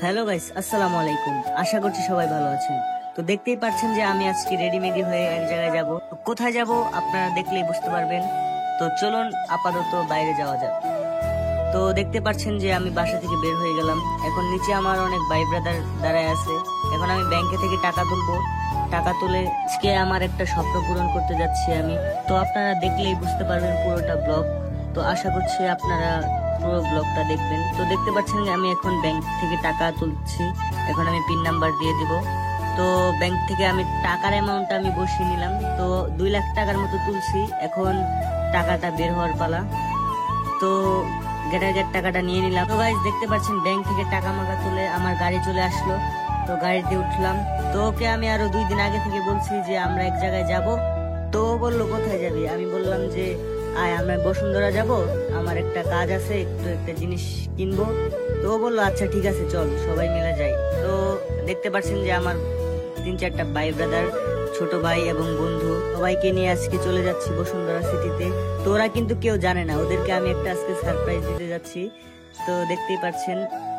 Hello guys, আসসালামু আলাইকুম। আশা করছি সবাই ভালো আছেন। তো দেখতেই পাচ্ছেন যে আমি আজকে রেডিমেডি হয়ে এক জায়গায় যাব। কোথায় যাব আপনারা দেখলেই বুঝতে পারবেন। তো চলুন আপাতত বাইরে যাওয়া যাক। তো দেখতে পাচ্ছেন যে আমি বাসা থেকে বের হয়ে গেলাম। এখন নিচে আমার অনেক ভাই ব্রাদার দাঁড়ায় আছে। এখন আমি ব্যাংকে থেকে টাকা তুলবো। টাকা তুলে আজকে আমার একটা স্বপ্ন পূরণ করতে যাচ্ছি আমি। তো আপনারা দেখলেই বুঝতে পারবেন পুরোটা ব্লগ। তো আশা করছি আপনারা পুরো ব্লগটা দেখবেন। তো দেখতে পাচ্ছেন যে আমি এখন ব্যাংক থেকে টাকা তুলছি। এখন আমি পিন নাম্বার দিয়ে দিব। তো ব্যাংক থেকে আমি টাকার অ্যামাউন্টটা আমি বসিয়ে নিলাম। তো 2 লাখ টাকার মতো তুলছি। এখন টাকাটা বের হওয়ার পালা। তো গেটার টাকাটা নিয়ে নিলাম। তো গাইস দেখতে পাচ্ছেন ব্যাংক থেকে টাকা মাকা তুলে আমার গাড়ি চলে আসলো। তো গাড়িতে উঠলাম। তো ওকে আমি আরো 2 দিন আগে থেকে বলছি যে আমরা এক জায়গায় যাব। তো ও বললো কোথায় যাবি? আমি বললাম যে আয় আমরা বসুন্ধরা যাব, আমার একটা কাজ আছে, একটু একটা জিনিস কিনবো। তো ও বললো আচ্ছা ঠিক আছে চল সবাই মিলে যাই। তো দেখতে পাচ্ছেন যে আমার 3-4টা ভাই ব্রাদার, ছোট ভাই এবং বন্ধু সবাইকে নিয়ে আজকে চলে যাচ্ছি বসুন্ধরা সিটিতে। তো ওরা কিন্তু কেউ জানে না, ওদেরকে আমি একটা আজকে সারপ্রাইজ দিতে যাচ্ছি। তো দেখতেই পাচ্ছেন।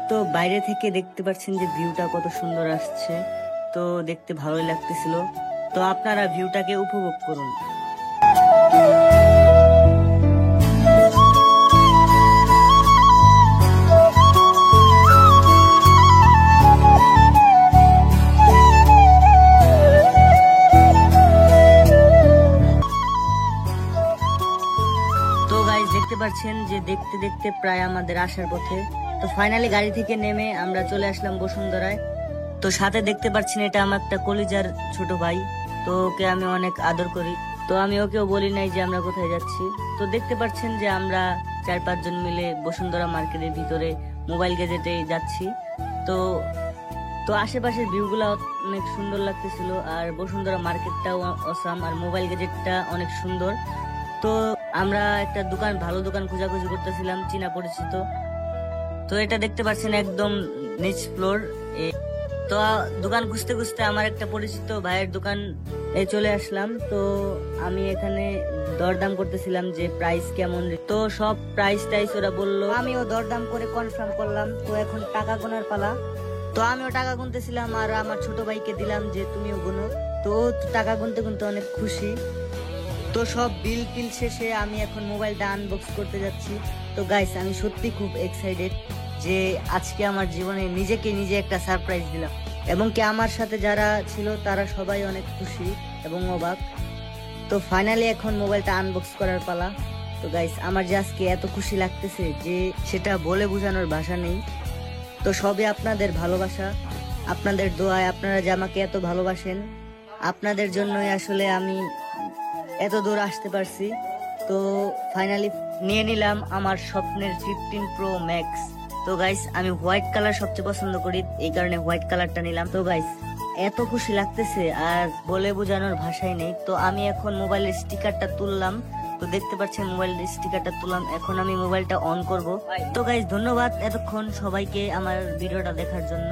তো বাইরে থেকে দেখতে পাচ্ছেন যে ভিউটা কত সুন্দর আসছে। তো দেখতে ভালোই লাগতেছিল। তো আপনারা ভিউটাকে উপভোগ করুন। তো গাইস দেখতে পাচ্ছেন যে দেখতে দেখতে প্রায় আমাদের আসার পথে। তো ফাইনালি গাড়ি থেকে নেমে আমরা চলে আসলাম বসুন্ধরায়। তো সাথে দেখতে পাচ্ছেন এটা আমার একটা কলিজার ছোট ভাই। তো ওকে আমি অনেক আদর করি। তো আমি ওকেও বলি নাই যে আমরা কোথায় যাচ্ছি। তো দেখতে পাচ্ছেন যে আমরা 4-5 জন মিলে বসুন্ধরা মার্কেটের ভিতরে মোবাইল গ্যাজেটে যাচ্ছি। তো তো আশেপাশের ভিউগুলা অনেক সুন্দর লাগতেছিল। আর বসুন্ধরা মার্কেটটাও অসাম, আর মোবাইল গ্যাজেটটা অনেক সুন্দর। তো আমরা একটা দোকান, ভালো দোকান খোঁজাখুঁজি করতেছিলাম, চীনা পরিচিত। তো এটা দেখতে পাচ্ছেন একদম নিচ ফ্লোর। তো দোকান খুঁজতে খুঁজতে আমার একটা পরিচিত ভাইয়ের দোকান চলে আসলাম। তো আমি এখানে দরদাম করতেছিলাম যে প্রাইস কেমন। তো সব প্রাইস টাইস ওরা বললো, আমিও দরদাম করে কনফার্ম করলাম। তো এখন টাকা গোনার পালা। তো আমিও টাকা গুনতেছিলাম আর আমার ছোট ভাইকে দিলাম যে তুমিও গুনো। তো ও টাকা গুনতে গুনতে অনেক খুশি। তো সব বিল টিল শেষে আমি এখন মোবাইলটা আনবক্স করতে যাচ্ছি। তো গাইস আমি সত্যি খুব এক্সাইটেড যে আজকে আমার জীবনে নিজেকে নিজে একটা সারপ্রাইজ দিলাম, এবং কি আমার সাথে যারা ছিল তারা সবাই অনেক খুশি এবং অবাক। তো ফাইনালি এখন মোবাইলটা আনবক্স করার পালা। তো গাইস আমার যে আজকে এত খুশি লাগতেছে যে সেটা বলে বোঝানোর ভাষা নেই। তো সবই আপনাদের ভালোবাসা, আপনাদের দোয়ায়, আপনারা যে আমাকে এত ভালোবাসেন, আপনাদের জন্যই আসলে আমি এত দূর আসতে পারছি। তো ফাইনালি নিয়ে নিলাম আমার স্বপ্নের 15 Pro Max। তো গাইস আমি হোয়াইট কালার সবচেয়ে পছন্দ করি, এই কারণে হোয়াইট কালারটা নিলাম। তো গাইস এত খুশি লাগতেছে আর বলে বোঝানোর ভাষাই নেই। তো আমি এখন মোবাইলের স্টিকারটা তুললাম। তো দেখতে পাচ্ছেন মোবাইলের স্টিকারটা তুললাম। এখন আমি মোবাইলটা অন করব। তো গাইস ধন্যবাদ এতক্ষণ সবাইকে আমার ভিডিওটা দেখার জন্য।